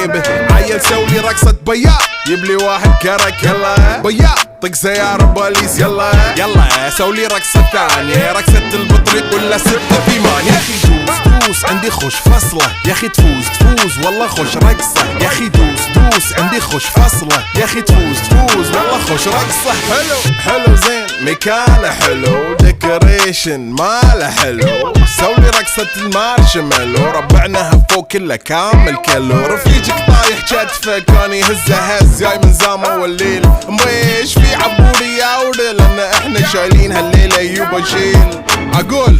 جيبه. عيل سولي رقصة بياع يبلي واحد كرك يلا بياع طق سيارة بوليس يلا يلا سولي رقصة ثانية رقصة البطريق ولا 6 في مان. يا اخي دوس عندي خوش فصلة يا اخي تفوز والله خوش رقصة يا اخي دوس عندي خوش فصلة يا اخي تفوز والله خوش رقصة. حلو زين مكانه حلو ديكوريشن ماله حلو سولي رقصة المارشميلو ربعناها فوق كله كامل كيلو. رفيجك طايح كتفه كان يهزه هز جاي من زامه والليل مبيش في عبوري يا ودل لان احنا شايلين هالليلة يوبا شيل. اقول